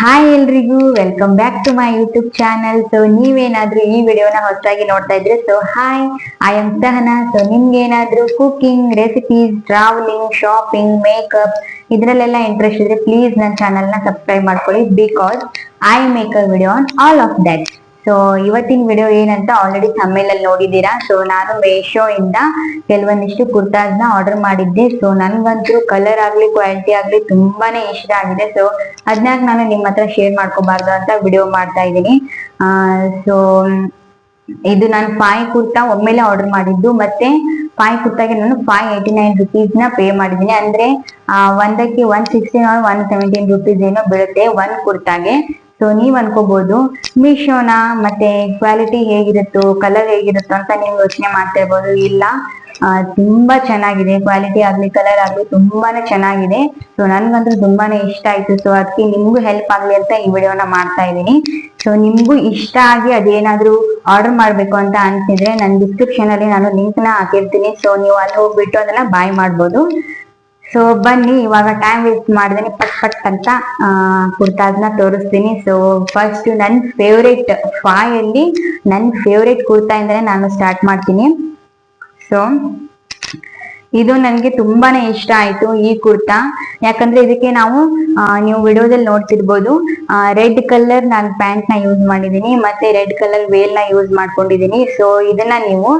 Hi ಎಲ್ರಿಗೂ welcome back to my YouTube channel. So ನೀವೇನಾದ್ರೂ ಈ ವಿಡಿಯೋನ ಹೊಸದಾಗಿ ನೋಡ್ತಾ ಇದ್ರೆ so hi, I am Sahana. So ನಿಮ್ಗೆ ಏನಾದ್ರೂ cooking, recipes, travelling, shopping, makeup ಇದ್ರಲ್ಲೆಲ್ಲ ಇಂಟ್ರೆಸ್ಟ್ ಇದ್ರೆ ಪ್ಲೀಸ್ ನನ್ನ ಚಾನಲ್ ನ ಸಬ್ಸ್ಕ್ರೈಬ್ ಮಾಡ್ಕೊಳ್ಳಿ, because I make a video on all of that. So ಇವತ್ತಿನ ವಿಡಿಯೋ ಏನಂತ ಆಲ್ರೆಡಿ ಥಂಬ್ನೇಲ್ ಅಲ್ಲಿ ನೋಡಿದೀರಾ. ಸೊ ನಾನು ಮೇಶೋ ಇಂದ ಕೆಲವೊಂದಿಷ್ಟು ಕುರ್ತಾಸ್ ನ ಆರ್ಡರ್ ಮಾಡಿದ್ದೆ. ಸೊ ನನ್ಗಂತೂ ಕಲರ್ ಆಗ್ಲಿ ಕ್ವಾಲಿಟಿ ಆಗ್ಲಿ ತುಂಬಾನೇ ಇಷ್ಟ ಆಗಿದೆ. ಸೊ ಅದ್ನಾಗ ನಾನು ನಿಮ್ಮ ಹತ್ರ ಶೇರ್ ಮಾಡ್ಕೋಬಾರ್ದು ಅಂತ ವಿಡಿಯೋ ಮಾಡ್ತಾ ಇದ್ದೀನಿ. ಸೊ ಇದು ನಾನು 5 ಕುರ್ತಾ ಒಮ್ಮೆಲೆ ಆರ್ಡರ್ ಮಾಡಿದ್ದು, ಮತ್ತೆ 5 ಕುರ್ತಾಗೆ ನಾನು 589 ರುಪೀಸ್ ನ ಪೇ ಮಾಡಿದ್ದೀನಿ. ಅಂದ್ರೆ ಒಂದಕ್ಕೆ 116 or 117 ರುಪೀಸ್ ಏನೋ ಬೀಳುತ್ತೆ ಒಂದ್ ಕುರ್ತಾಗೆ. ಸೊ ನೀವ್ ಅನ್ಕೋಬಹುದು ಮೀಶೋನ ಮತ್ತೆ ಕ್ವಾಲಿಟಿ ಹೇಗಿರುತ್ತೋ, ಕಲರ್ ಹೇಗಿರುತ್ತೋ ಅಂತ ನೀವು ಯೋಚನೆ ಮಾಡ್ತಾ ಇರ್ಬೋದು. ಇಲ್ಲ, ತುಂಬಾ ಚೆನ್ನಾಗಿದೆ, ಕ್ವಾಲಿಟಿ ಆಗ್ಲಿ ಕಲರ್ ಆಗ್ಲಿ ತುಂಬಾನೇ ಚೆನ್ನಾಗಿದೆ. ಸೊ ನನ್ಗಂತೂ ತುಂಬಾನೇ ಇಷ್ಟ ಆಯ್ತು. ಸೊ ಅದಕ್ಕೆ ನಿಮ್ಗೂ ಹೆಲ್ಪ್ ಆಗ್ಲಿ ಅಂತ ಈ ವಿಡಿಯೋನ ಮಾಡ್ತಾ ಇದ್ದೀನಿ. ಸೊ ನಿಮ್ಗೂ ಇಷ್ಟ ಆಗಿ ಅದೇನಾದ್ರೂ ಆರ್ಡರ್ ಮಾಡ್ಬೇಕು ಅಂತ ಅನ್ಸಿದ್ರೆ ನನ್ನ ಡಿಸ್ಕ್ರಿಪ್ಷನ್ ಅಲ್ಲಿ ನಾನು ಲಿಂಕ್ ನ ಹಾಕಿರ್ತೀನಿ. ಸೊ ನೀವು ಅಲ್ಲಿ ಹೋಗ್ಬಿಟ್ಟು ಅದನ್ನ ಬಾಯ್ ಮಾಡ್ಬೋದು. ಸೊ ಬನ್ನಿ, ಇವಾಗ ಟೈಮ್ ವೇಸ್ಟ್ ಮಾಡ್ದೇನೆ ಪಟ್ ಪಟ್ ಅಂತ ಕುರ್ತಾಸ್ನ ತೋರಿಸ್ತೀನಿ. ಸೊ ಫಸ್ಟ್ ನನ್ನ ಫೇವ್ರೇಟ್ 5 ಅಲ್ಲಿ ನನ್ನ ಫೇವ್ರೇಟ್ ಕುರ್ತಾ ಇಂದಾನೆ ನಾನು ಸ್ಟಾರ್ಟ್ ಮಾಡ್ತೀನಿ. ಸೊ ಇದು ನನಗೆ ತುಂಬಾನೇ ಇಷ್ಟ ಆಯ್ತು ಈ ಕುರ್ತಾ. ಯಾಕಂದ್ರೆ ಇದಕ್ಕೆ ನೀವು ವಿಡಿಯೋದಲ್ಲಿ ನೋಡ್ತಿರ್ಬೋದು, ರೆಡ್ ಕಲರ್ ನಾನು ಪ್ಯಾಂಟ್ ನ ಯೂಸ್ ಮಾಡಿದೀನಿ, ಮತ್ತೆ ರೆಡ್ ಕಲರ್ ವೇಲ್ ನ ಯೂಸ್ ಮಾಡ್ಕೊಂಡಿದೀನಿ. ಸೊ ಇದನ್ನ ನೀವು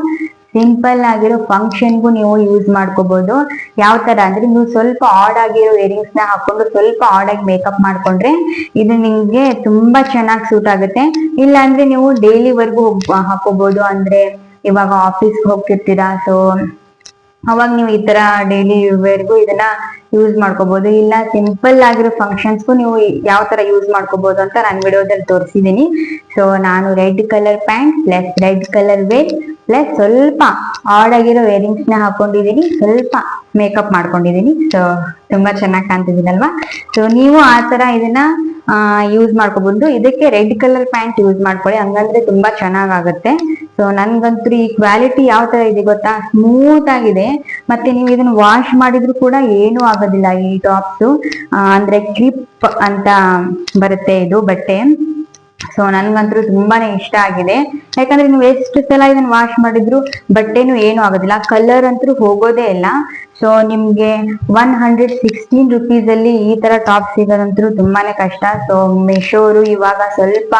ಸಿಂಪಲ್ ಆಗಿರೋ ಫಂಕ್ಷನ್ಗೂ ನೀವು ಯೂಸ್ ಮಾಡ್ಕೋಬಹುದು. ಯಾವ ತರ ಅಂದ್ರೆ ನೀವು ಸ್ವಲ್ಪ ಆಡ್ ಆಗಿರೋ ಇಯರಿಂಗ್ಸ್ ನ ಹಾಕೊಂಡು ಸ್ವಲ್ಪ ಆಡ್ ಆಗಿ ಮೇಕಪ್ ಮಾಡ್ಕೊಂಡ್ರೆ ಇದು ನಿಮ್ಗೆ ತುಂಬಾ ಚೆನ್ನಾಗಿ ಸೂಟ್ ಆಗುತ್ತೆ. ಇಲ್ಲ ಅಂದ್ರೆ ನೀವು ಡೈಲಿ ವರ್ಗೂ ಹಾಕೋಬಹುದು. ಅಂದ್ರೆ ಇವಾಗ ಆಫೀಸ್ ಹೋಗ್ತಿರ್ತೀರಾ, ಸೊ ಅವಾಗ ನೀವು ಈ ತರ ಡೈಲಿ ವೇರ್ಗೂ ಇದನ್ನ ಯೂಸ್ ಮಾಡ್ಕೋಬಹುದು. ಇಲ್ಲ ಸಿಂಪಲ್ ಆಗಿರೋ ಫಂಕ್ಷನ್ಸ್ಗೂ ನೀವು ಯಾವ ತರ ಯೂಸ್ ಮಾಡ್ಕೋಬಹುದು ಅಂತ ನಾನು ವಿಡಿಯೋದಲ್ಲಿ ತೋರಿಸಿದೀನಿ. ಸೊ ನಾನು red colour pant plus red colour wear plus ಸ್ವಲ್ಪ ಆಡ್ ಆಗಿರೋ ಇಯರಿಂಗ್ಸ್ ನ ಹಾಕೊಂಡಿದೀನಿ, ಸ್ವಲ್ಪ ಮೇಕಪ್ ಮಾಡ್ಕೊಂಡಿದೀನಿ. ಸೊ ತುಂಬಾ ಚೆನ್ನಾಗಿ ಕಾಣ್ತಿದ್ದೀನಲ್ವಾ. ಸೊ ನೀವು ಆ ತರ ಇದನ್ನ ಯೂಸ್ ಮಾಡ್ಕೋಬಹುದು. ಇದಕ್ಕೆ ರೆಡ್ ಕಲರ್ ಪ್ಯಾಂಟ್ ಯೂಸ್ ಮಾಡ್ಕೊಳ್ಳಿ, ಹಂಗಂದ್ರೆ ತುಂಬಾ ಚೆನ್ನಾಗಾಗುತ್ತೆ. ಸೊ ನನ್ಗಂತೂ ಈ ಕ್ವಾಲಿಟಿ ಯಾವ ತರ ಇದೆ ಗೊತ್ತಾ, ಸ್ಮೂತ್ ಆಗಿದೆ. ಮತ್ತೆ ನೀವು ಇದನ್ನ ವಾಶ್ ಮಾಡಿದ್ರು ಕೂಡ ಏನೂ ಆಗೋದಿಲ್ಲ. ಈ ಟಾಪ್ಸ್ ಅಂದ್ರೆ ಕ್ಲಿಪ್ ಅಂತ ಬರುತ್ತೆ ಇದು ಬಟ್ಟೆ. ಸೊ ನನ್ಗಂತೂ ತುಂಬಾನೇ ಇಷ್ಟ ಆಗಿದೆ. ಯಾಕಂದ್ರೆ ನೀವು ಎಷ್ಟು ಸಲ ಇದನ್ನ ವಾಶ್ ಮಾಡಿದ್ರು ಬಟ್ಟೆನೂ ಏನು ಆಗೋದಿಲ್ಲ, ಕಲರ್ ಅಂತೂ ಹೋಗೋದೇ ಇಲ್ಲ. ಸೊ ನಿಮ್ಗೆ 116 ರುಪೀಸ್ ಅಲ್ಲಿ ಈ ತರ ಟಾಪ್ ಸಿಗೋದಂತೂ ತುಂಬಾನೇ ಕಷ್ಟ. ಸೊ ಮೆಶೋರು ಇವಾಗ ಸ್ವಲ್ಪ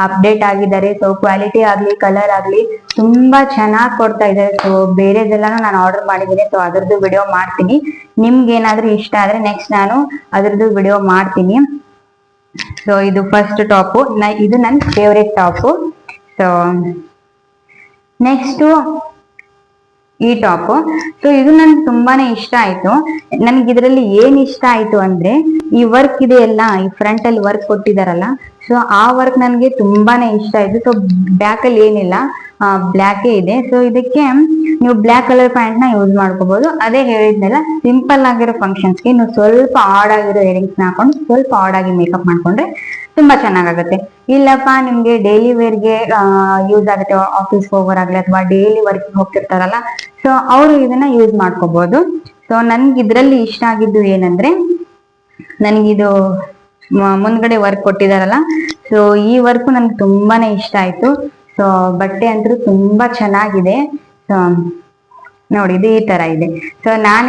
ಅಪ್ಡೇಟ್ ಆಗಿದ್ದಾರೆ. ಸೊ ಕ್ವಾಲಿಟಿ ಆಗ್ಲಿ ಕಲರ್ ಆಗ್ಲಿ ತುಂಬಾ ಚೆನ್ನಾಗಿ ಕೊಡ್ತಾ ಇದ್ದಾರೆ. ಸೊ ಬೇರೆದೆಲ್ಲಾನು ನಾನು ಆರ್ಡರ್ ಮಾಡಿದ್ದೀನಿ. ಸೊ ಅದ್ರದ್ದು ವಿಡಿಯೋ ಮಾಡ್ತೀನಿ. ನಿಮ್ಗೆ ಏನಾದ್ರೂ ಇಷ್ಟ ಆದ್ರೆ ನೆಕ್ಸ್ಟ್ ನಾನು ಅದ್ರದ್ದು ವಿಡಿಯೋ ಮಾಡ್ತೀನಿ. ಸೊ ಇದು ಫಸ್ಟ್ ಟಾಪು, ಇದು ನನ್ನ ಫೇವ್ರೆಟ್ ಟಾಪು. ಸೊ ನೆಕ್ಸ್ಟ್ ಈ ಟಾಪು. ಸೊ ಇದು ನನ್ಗೆ ತುಂಬಾನೇ ಇಷ್ಟ ಆಯ್ತು. ನನ್ಗೆ ಇದರಲ್ಲಿ ಏನ್ ಇಷ್ಟ ಆಯ್ತು ಅಂದ್ರೆ ಈ ವರ್ಕ್ ಇದೆಯಲ್ಲ, ಈ ಫ್ರಂಟ್ ಅಲ್ಲಿ ವರ್ಕ್ ಕೊಟ್ಟಿದಾರಲ್ಲ, ಸೊ ಆ ವರ್ಕ್ ನನ್ಗೆ ತುಂಬಾನೇ ಇಷ್ಟ ಆಯ್ತು. ಸೊ ಬ್ಯಾಕ್ ಅಲ್ಲಿ ಏನಿಲ್ಲ, ಬ್ಲ್ಯಾಕೇ ಇದೆ. ಸೊ ಇದಕ್ಕೆ ನೀವು ಬ್ಲ್ಯಾಕ್ ಕಲರ್ ಪ್ಯಾಂಟ್ ನ ಯೂಸ್ ಮಾಡ್ಕೋಬಹುದು. ಅದೇ ಹೇಳಿದ್ನಲ್ಲ, ಸಿಂಪಲ್ ಆಗಿರೋ ಫಂಕ್ಷನ್ಸ್ಗೆ ನೀವು ಸ್ವಲ್ಪ ಆಡ್ ಆಗಿರೋ ಇಯರಿಂಗ್ಸ್ ನ ಹಾಕೊಂಡು ಸ್ವಲ್ಪ ಆಡ್ ಆಗಿ ಮೇಕಪ್ ಮಾಡ್ಕೊಂಡ್ರೆ ತುಂಬಾ ಚೆನ್ನಾಗಾಗುತ್ತೆ. ಇಲ್ಲಪ್ಪ ನಿಮ್ಗೆ ಡೈಲಿ ವೇರ್ಗೆ ಯೂಸ್ ಆಗುತ್ತೆ, ಆಫೀಸ್ ಹೋಗೋರಾಗ್ಲಿ ಅಥವಾ ಡೈಲಿ ವರ್ಕ್ ಹೋಗ್ತಿರ್ತಾರಲ್ಲ, ಸೊ ಅವರು ಇದನ್ನ ಯೂಸ್ ಮಾಡ್ಕೋಬಹುದು. ಸೊ ನನ್ಗೆ ಇದ್ರಲ್ಲಿ ಇಷ್ಟ ಆಗಿದ್ದು ಏನಂದ್ರೆ, ನನ್ಗಿದು ಮುಂದ್ಗಡೆ ವರ್ಕ್ ಕೊಟ್ಟಿದಾರಲ್ಲ, ಸೊ ಈ ವರ್ಕ್ ನನ್ಗೆ ತುಂಬಾನೇ ಇಷ್ಟ ಆಯ್ತು. ಸೊ ಬಟ್ಟೆ ಅಂತೂ ತುಂಬಾ ಚೆನ್ನಾಗಿದೆ. ಸೊ ನೋಡಿ, ಇದು ಈ ತರ ಇದೆ. ಸೊ ನಾನು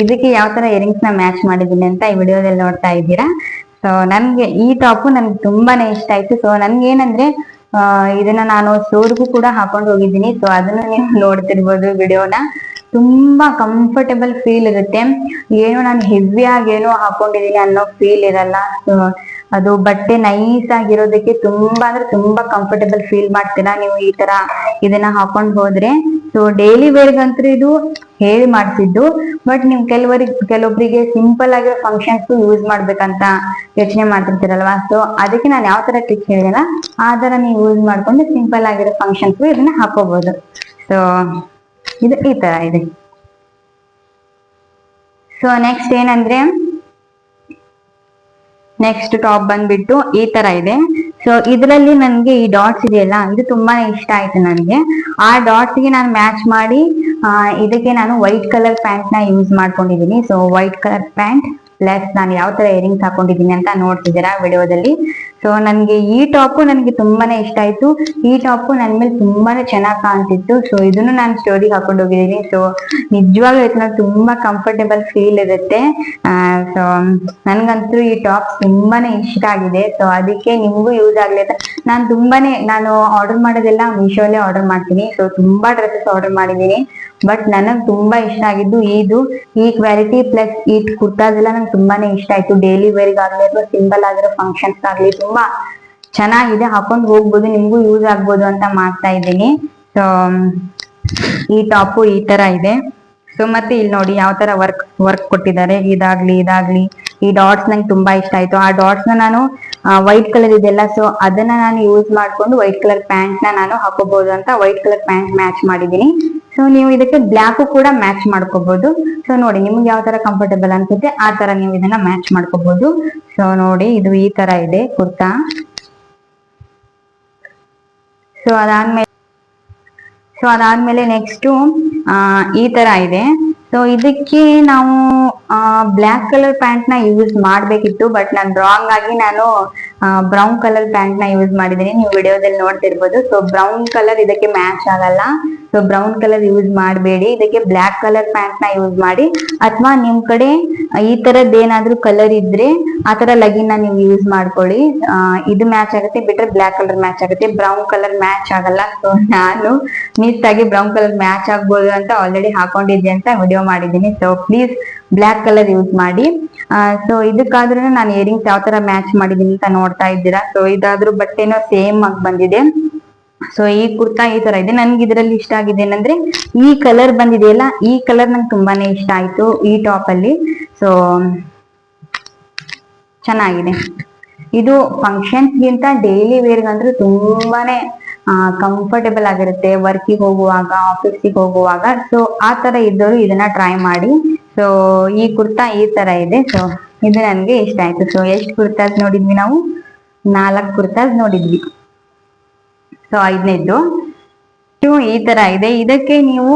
ಇದಕ್ಕೆ ಯಾವ ತರ ಇಯರಿಂಗ್ಸ್ ನ ಮ್ಯಾಚ್ ಮಾಡಿದ್ದೀನಿ ಅಂತ ಈ ವಿಡಿಯೋದಲ್ಲಿ ನೋಡ್ತಾ ಇದ್ದೀರಾ. ಸೊ ನನ್ಗೆ ಈ ಟಾಪು ನನ್ಗೆ ತುಂಬಾನೇ ಇಷ್ಟ ಆಯ್ತು. ಸೊ ನನ್ಗೆ ಏನಂದ್ರೆ ಇದನ್ನ ನಾನು ಸ್ಟೋರ್ಗೂ ಕೂಡ ಹಾಕೊಂಡು ಹೋಗಿದ್ದೀನಿ. ಸೊ ಅದನ್ನ ನೀವು ನೋಡ್ತಿರ್ಬೋದು ವಿಡಿಯೋನ. ತುಂಬಾ ಕಂಫರ್ಟಬಲ್ ಫೀಲ್ ಇರುತ್ತೆ. ಏನೋ ನಾನು ಹೆವಿ ಆಗಿ ಏನೋ ಹಾಕೊಂಡಿದೀನಿ ಅನ್ನೋ ಫೀಲ್ ಇರಲ್ಲ. ಸೊ ಅದು ಬಟ್ಟೆ ನೈಸ್ ಆಗಿರೋದಕ್ಕೆ ತುಂಬಾ ಅಂದ್ರೆ ತುಂಬಾ ಕಂಫರ್ಟಬಲ್ ಫೀಲ್ ಮಾಡ್ತೀರಾ ನೀವು ಈ ತರ ಇದನ್ನ ಹಾಕೊಂಡ್ ಹೋದ್ರೆ. ಸೊ ಡೈಲಿ ವೇರ್ಗಂತೂ ಇದು ಹೇಳಿ ಮಾಡ್ತಿದ್ದು, ಬಟ್ ನೀವು ಕೆಲವೊಬ್ರಿಗೆ ಸಿಂಪಲ್ ಆಗಿರೋ ಫಂಕ್ಷನ್ಸ್ ಯೂಸ್ ಮಾಡ್ಬೇಕಂತ ಯೋಚನೆ ಮಾಡ್ತಿರ್ತೀರಲ್ವಾ. ಸೊ ಅದಕ್ಕೆ ನಾನು ಯಾವ ತರ ಟ್ರಿಕ್ ಹೇಳಿದೆನಲ್ಲ ಆ ತರ ನೀವು ಯೂಸ್ ಮಾಡ್ಕೊಂಡು ಸಿಂಪಲ್ ಆಗಿರೋ ಫಂಕ್ಷನ್ಸ್ ಇದನ್ನ ಹಾಕೋಬಹುದು. ಸೊ ಇದು ಈ ತರ ಇದೆ. ಸೊ ನೆಕ್ಸ್ಟ್ ಏನಂದ್ರೆ, ನೆಕ್ಸ್ಟ್ ಟಾಪ್ ಬಂದ್ಬಿಟ್ಟು ಈ ತರ ಇದೆ. ಸೊ ಇದರಲ್ಲಿ ನನ್ಗೆ ಈ ಡಾಟ್ಸ್ ಇದೆಯಲ್ಲ, ಇದು ತುಂಬಾನೇ ಇಷ್ಟ ಆಯ್ತು ನನಗೆ. ಆ ಡಾಟ್ಸ್ ಗೆ ನಾನು ಮ್ಯಾಚ್ ಮಾಡಿ ಇದಕ್ಕೆ ನಾನು ವೈಟ್ ಕಲರ್ ಪ್ಯಾಂಟ್ ನ ಯೂಸ್ ಮಾಡ್ಕೊಂಡಿದೀನಿ. So white colour pant plus ನಾನು ಯಾವ ತರ ಇಯರಿಂಗ್ಸ್ ಹಾಕೊಂಡಿದ್ದೀನಿ ಅಂತ ನೋಡ್ತಿದ್ದೀರಾ ವಿಡಿಯೋದಲ್ಲಿ. ಸೊ ನನ್ಗೆ ಈ ಟಾಪ್ ನನಗೆ ತುಂಬಾನೇ ಇಷ್ಟ ಆಯ್ತು. ಈ ಟಾಪ್ ನನ್ ಮೇಲೆ ತುಂಬಾನೇ ಚೆನ್ನಾಗಿ ಕಾಣ್ತಿತ್ತು. ಸೊ ಇದನ್ನು ನಾನು ಸ್ಟೋರಿಗೆ ಹಾಕೊಂಡು ಹೋಗಿದ್ದೀನಿ. ಸೊ ನಿಜವಾಗ್ಲೂ ಇದನ್ನ ತುಂಬಾ ಕಂಫರ್ಟೇಬಲ್ ಫೀಲ್ ಇರುತ್ತೆ. ಸೊ ನನ್ಗಂತೂ ಈ ಟಾಪ್ ತುಂಬಾನೇ ಇಷ್ಟ ಆಗಿದೆ. ಸೊ ಅದಕ್ಕೆ ನಿಮಗೂ ಯೂಸ್ ಆಗ್ಲಿ ಅಂತ ನಾನು ಆರ್ಡರ್ ಮಾಡೋದೆಲ್ಲ ಮೀಶೋಲ್ಲೇ ಆರ್ಡರ್ ಮಾಡ್ತೀನಿ. ಸೊ ತುಂಬಾ ಡ್ರೆಸ್ಸಸ್ ಆರ್ಡರ್ ಮಾಡಿದ್ದೀನಿ. ಬಟ್ ನನಗ್ ತುಂಬಾ ಇಷ್ಟ ಆಗಿದ್ದು ಈ ಕ್ವಾಲಿಟಿ ಪ್ಲಸ್ ಈ ಕುರ್ತಾಸ್ ಎಲ್ಲ ನಂಗೆ ತುಂಬಾನೇ ಇಷ್ಟ ಆಯ್ತು. ಡೈಲಿ ವೇರ್ಗ್ ಆಗ್ಲಿ ಅಥವಾ ಸಿಂಪಲ್ ಆಗಿರೋ ಫಂಕ್ಷನ್ಸ್ ಆಗ್ಲಿ ತುಂಬಾ ಚೆನ್ನಾಗಿದೆ, ಹಾಕೊಂಡು ಹೋಗ್ಬೋದು, ನಿಮ್ಗೂ ಯೂಸ್ ಆಗ್ಬೋದು ಅಂತ ಮಾಡ್ತಾ ಇದ್ದೀನಿ. ಸೊ ಈ ಟಾಪು ಈ ತರ ಇದೆ. ಸೊ ಮತ್ತೆ ಇಲ್ಲಿ ನೋಡಿ ಯಾವ ತರ ವರ್ಕ್ ಕೊಟ್ಟಿದ್ದಾರೆ. ಇದಾಗ್ಲಿ ಈ ಡಾಟ್ಸ್ ನಂಗೆ ತುಂಬಾ ಇಷ್ಟ ಆಯ್ತು. ಆ ಡಾಟ್ಸ್ ನ ನಾನು ವೈಟ್ ಕಲರ್ ಇದೆಲ್ಲ, ಸೊ ಅದನ್ನ ನಾನು ಯೂಸ್ ಮಾಡ್ಕೊಂಡು ವೈಟ್ ಕಲರ್ ಪ್ಯಾಂಟ್ ನಾನು ಹಾಕೋಬಹುದು ಅಂತ ವೈಟ್ ಕಲರ್ ಪ್ಯಾಂಟ್ ಮ್ಯಾಚ್ ಮಾಡಿದೀನಿ. ಸೊ ನೀವು ಇದಕ್ಕೆ ಬ್ಲ್ಯಾಕ್ ಕೂಡ ಮ್ಯಾಚ್ ಮಾಡ್ಕೋಬಹುದು. ಸೊ ನೋಡಿ ನಿಮ್ಗೆ ಯಾವ ತರ ಕಂಫರ್ಟೇಬಲ್ ಅನ್ಸುತ್ತೆ ಆ ತರ ನೀವು ಇದನ್ನ ಮ್ಯಾಚ್ ಮಾಡ್ಕೋಬಹುದು. ಸೊ ನೋಡಿ ಇದು ಈ ತರ ಇದೆ ಕುರ್ತಾ. ಸೊ ಅದಾದ್ಮೇಲೆ ನೆಕ್ಸ್ಟ್ ಈ ತರ ಇದೆ. ಸೊ ಇದಕ್ಕೆ ನಾವು ಬ್ಲ್ಯಾಕ್ ಕಲರ್ ಪ್ಯಾಂಟ್ ನ ಯೂಸ್ ಮಾಡ್ಬೇಕಿತ್ತು, ಬಟ್ ನಾನು ರಾಂಗ್ ಆಗಿ ನಾನು ಬ್ರೌನ್ ಕಲರ್ ಪ್ಯಾಂಟ್ ನ ಯೂಸ್ ಮಾಡಿದೀನಿ. ನೀವು ವಿಡಿಯೋದಲ್ಲಿ ನೋಡ್ತಿರ್ಬೋದು. ಸೊ ಬ್ರೌನ್ ಕಲರ್ ಇದಕ್ಕೆ ಮ್ಯಾಚ್ ಆಗಲ್ಲ. ಸೊ ಬ್ರೌನ್ ಕಲರ್ ಯೂಸ್ ಮಾಡಬೇಡಿ, ಇದಕ್ಕೆ ಬ್ಲ್ಯಾಕ್ ಕಲರ್ ಪ್ಯಾಂಟ್ ನ ಯೂಸ್ ಮಾಡಿ. ಅಥವಾ ನಿಮ್ ಕಡೆ ಈ ತರದ್ ಏನಾದ್ರೂ ಕಲರ್ ಇದ್ರೆ ಆ ತರ ಲಗಿನ್ ನೀವು ಯೂಸ್ ಮಾಡ್ಕೊಳ್ಳಿ. ಇದು ಮ್ಯಾಚ್ ಆಗುತ್ತೆ, ಬಿಟ್ರೆ ಬ್ಲ್ಯಾಕ್ ಕಲರ್ ಮ್ಯಾಚ್ ಆಗುತ್ತೆ, ಬ್ರೌನ್ ಕಲರ್ ಮ್ಯಾಚ್ ಆಗಲ್ಲ. ಸೊ ನಾನು ಮಿಸ್ ಆಗಿ ಬ್ರೌನ್ ಕಲರ್ ಮ್ಯಾಚ್ ಆಗ್ಬೋದು ಅಂತ ಆಲ್ರೆಡಿ ಹಾಕೊಂಡಿದ್ದೆ ಅಂತ ವಿಡಿಯೋ ಮಾಡಿದ್ದೀನಿ. So please black colour use ಮಾಡಿ. ಸೊ ಇದಕ್ಕಾದ್ರೂ ನಾನು ಇಯರಿಂಗ್ಸ್ ಯಾವ ತರ ಮ್ಯಾಚ್ ಮಾಡಿದೀನಿ ಅಂತ ನೋಡ್ತಾ ಇದ್ದೀರಾ. ಸೊ ಇದಾದ್ರೂ ಬಟ್ಟೆನೋ ಸೇಮ್ ಆಗಿ ಬಂದಿದೆ. ಸೊ ಈ ಕುರ್ತಾ ಈ ತರ ಇದೆ. ನನ್ಗೆ ಇದರಲ್ಲಿ ಇಷ್ಟ ಆಗಿದೆ ಏನಂದ್ರೆ ಈ ಕಲರ್ ಬಂದಿದೆಯಲ್ಲ, ಈ ಕಲರ್ ನಂಗೆ ತುಂಬಾನೇ ಇಷ್ಟ ಆಯ್ತು ಈ ಟಾಪ್ ಅಲ್ಲಿ. ಸೊ ಚೆನ್ನಾಗಿದೆ. ಇದು ಫಂಕ್ಷನ್ಸ್ ಗಿಂತ ಡೈಲಿ ವೇರ್ಗ್ ಅಂದ್ರೆ ತುಂಬಾನೇ ಕಂಫರ್ಟೇಬಲ್ ಆಗಿರುತ್ತೆ, ವರ್ಕಿಗೆ ಹೋಗುವಾಗ, ಆಫೀಸಿಗೆ ಹೋಗುವಾಗ. ಸೊ ಆ ತರ ಇದ್ದವರು ಇದನ್ನ ಟ್ರೈ ಮಾಡಿ. ಸೊ ಈ ಕುರ್ತಾ ಈ ತರ ಇದೆ. ಸೊ ಇದು ನನ್ಗೆ ಇಷ್ಟ ಆಯ್ತು. ಸೊ ಎಷ್ಟು ಕುರ್ತಾಸ್ ನೋಡಿದ್ವಿ ನಾವು? 4 ಕುರ್ತಾಸ್ ನೋಡಿದ್ವಿ. ಸೊ 5ನೇದ್ದು ಈ ತರ ಇದೆ. ಇದಕ್ಕೆ ನೀವು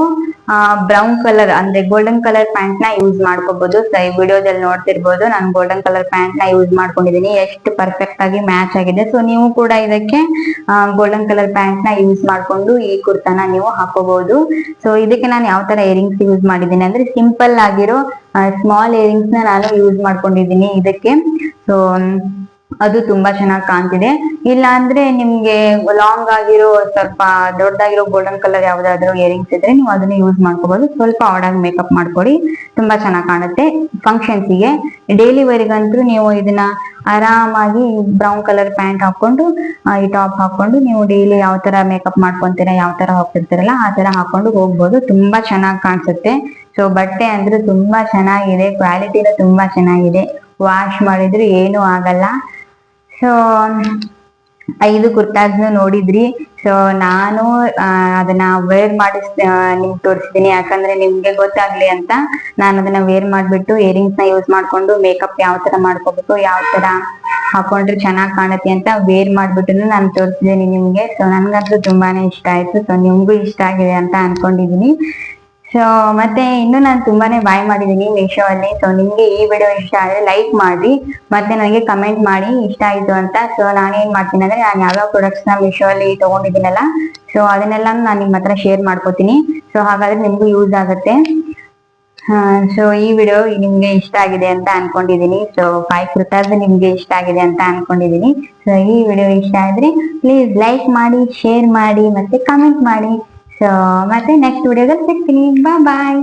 ಬ್ರೌನ್ ಕಲರ್ ಅಂದ್ರೆ ಗೋಲ್ಡನ್ ಕಲರ್ ಪ್ಯಾಂಟ್ ನ ಯೂಸ್ ಮಾಡ್ಕೋಬಹುದು. ಸೊ ಈ ವಿಡಿಯೋದಲ್ಲಿ ನೋಡ್ತಿರ್ಬೋದು, ನಾನು ಗೋಲ್ಡನ್ ಕಲರ್ ಪ್ಯಾಂಟ್ ನ ಯೂಸ್ ಮಾಡ್ಕೊಂಡಿದೀನಿ. ಎಷ್ಟು ಪರ್ಫೆಕ್ಟ್ ಆಗಿ ಮ್ಯಾಚ್ ಆಗಿದೆ. ಸೊ ನೀವು ಕೂಡ ಇದಕ್ಕೆ ಗೋಲ್ಡನ್ ಕಲರ್ ಪ್ಯಾಂಟ್ ನ ಯೂಸ್ ಮಾಡ್ಕೊಂಡು ಈ ಕುರ್ತಾನ ನೀವು ಹಾಕೋಬಹುದು. ಸೊ ಇದಕ್ಕೆ ನಾನು ಯಾವ ತರ ಇಯರಿಂಗ್ಸ್ ಯೂಸ್ ಮಾಡಿದ್ದೀನಿ ಅಂದ್ರೆ ಸಿಂಪಲ್ ಆಗಿರೋ ಸ್ಮಾಲ್ ಇಯರಿಂಗ್ಸ್ ನ ನಾನು ಯೂಸ್ ಮಾಡ್ಕೊಂಡಿದ್ದೀನಿ ಇದಕ್ಕೆ. ಸೊ ಅದು ತುಂಬಾ ಚೆನ್ನಾಗಿ ಕಾಣ್ತಿದೆ. ಇಲ್ಲ ಅಂದ್ರೆ ನಿಮ್ಗೆ ಲಾಂಗ್ ಆಗಿರೋ ಸ್ವಲ್ಪ ದೊಡ್ಡದಾಗಿರೋ ಗೋಲ್ಡನ್ ಕಲರ್ ಯಾವ್ದಾದ್ರು ಇಯರಿಂಗ್ಸ್ ಇದ್ರೆ ನೀವು ಅದನ್ನ ಯೂಸ್ ಮಾಡ್ಕೋಬಹುದು. ಸ್ವಲ್ಪ ಆಡಾಗಿ ಮೇಕಪ್ ಮಾಡ್ಕೊಡಿ, ತುಂಬಾ ಚೆನ್ನಾಗಿ ಕಾಣುತ್ತೆ. ಫಂಕ್ಷನ್ಸಿಗೆ ಡೈಲಿ ವೇರ್ಗಂತೂ ನೀವು ಇದನ್ನ ಆರಾಮಾಗಿ ಬ್ರೌನ್ ಕಲರ್ ಪ್ಯಾಂಟ್ ಹಾಕೊಂಡು ಈ ಟಾಪ್ ಹಾಕೊಂಡು ನೀವು ಡೈಲಿ ಯಾವ ತರ ಮೇಕಪ್ ಮಾಡ್ಕೊಂತೀರಾ, ಯಾವ ತರ ಹೋಗ್ತಿರ್ತೀರಲ್ಲ ಆ ತರ ಹಾಕೊಂಡು ಹೋಗ್ಬೋದು. ತುಂಬಾ ಚೆನ್ನಾಗಿ ಕಾಣಿಸುತ್ತೆ. ಸೊ ಬಟ್ಟೆ ಅಂದ್ರೆ ತುಂಬಾ ಚೆನ್ನಾಗಿದೆ, ಕ್ವಾಲಿಟಿನೂ ತುಂಬಾ ಚೆನ್ನಾಗಿದೆ. ವಾಶ್ ಮಾಡಿದ್ರು ಏನು ಆಗಲ್ಲ. ಸೊ 5 ಕುರ್ತಾಸ್ನು ನೋಡಿದ್ರಿ. ಸೊ ನಾನು ಅದನ್ನ ವೇರ್ ಮಾಡಿ ನಿಮ್ಗೆ ತೋರಿಸ್ತೀನಿ, ಯಾಕಂದ್ರೆ ನಿಮ್ಗೆ ಗೊತ್ತಾಗ್ಲಿ ಅಂತ ನಾನು ಅದನ್ನ ವೇರ್ ಮಾಡ್ಬಿಟ್ಟು ಇಯರಿಂಗ್ಸ್ ನ ಯೂಸ್ ಮಾಡ್ಕೊಂಡು ಮೇಕಪ್ ಯಾವ ತರ ಮಾಡ್ಕೋಬೇಕು, ಯಾವ ತರ ಹಾಕೊಂಡ್ರೆ ಚೆನ್ನಾಗಿ ಕಾಣುತ್ತೆ ಅಂತ ವೇರ್ ಮಾಡ್ಬಿಟ್ಟು ನಾನು ತೋರಿಸಿದ್ದೀನಿ ನಿಮ್ಗೆ. ಸೊ ನನ್ಗಂತೂ ತುಂಬಾನೇ ಇಷ್ಟ ಆಯ್ತು. ಸೊ ನಿಮ್ಗೂ ಇಷ್ಟ ಆಗಿದೆ ಅಂತ ಅನ್ಕೊಂಡಿದೀನಿ. ಸೊ ಮತ್ತೆ ಇನ್ನು ನಾನು ತುಂಬಾನೇ ಬಾಯ್ ಮಾಡಿದೀನಿ ಮೀಶೋ ಅಲ್ಲಿ. ಸೊ ನಿಮ್ಗೆ ಈ ವಿಡಿಯೋ ಇಷ್ಟ ಆದ್ರೆ ಲೈಕ್ ಮಾಡಿ, ಮತ್ತೆ ನನಗೆ ಕಮೆಂಟ್ ಮಾಡಿ ಇಷ್ಟ ಆಯ್ತು ಅಂತ. ಸೊ ನಾನೇನ್ ಮಾಡ್ತೀನಿ ಅಂದ್ರೆ ನಾನು ಯಾವ್ಯಾವ ಪ್ರಾಡಕ್ಟ್ಸ್ ನ ಮೀಶೋ ಅಲ್ಲಿ ತಗೊಂಡಿದ್ದೀನಲ್ಲ, ಸೊ ಅದನ್ನೆಲ್ಲ ನಾನು ನಿಮ್ಮ ಹತ್ರ ಶೇರ್ ಮಾಡ್ಕೋತೀನಿ. ಸೊ ಹಾಗಾದ್ರೆ ನಿಮ್ಗೂ ಯೂಸ್ ಆಗುತ್ತೆ. ಸೊ ಈ ವಿಡಿಯೋ ನಿಮ್ಗೆ ಇಷ್ಟ ಆಗಿದೆ ಅಂತ ಅನ್ಕೊಂಡಿದೀನಿ. ಸೊ 5 ಕುರ್ತಾಸ್ ನಿಮ್ಗೆ ಇಷ್ಟ ಆಗಿದೆ ಅಂತ ಅನ್ಕೊಂಡಿದೀನಿ. ಸೊ ಈ ವಿಡಿಯೋ ಇಷ್ಟ ಆದ್ರೆ ಪ್ಲೀಸ್ ಲೈಕ್ ಮಾಡಿ, ಶೇರ್ ಮಾಡಿ, ಮತ್ತೆ ಕಮೆಂಟ್ ಮಾಡಿ. ಸೊ ಮತ್ತೆ ನೆಕ್ಸ್ಟ್ ವಿಡಿಯೋದಲ್ಲಿ ಸಿಗ್ತೀನಿ. ಬಾಯ್.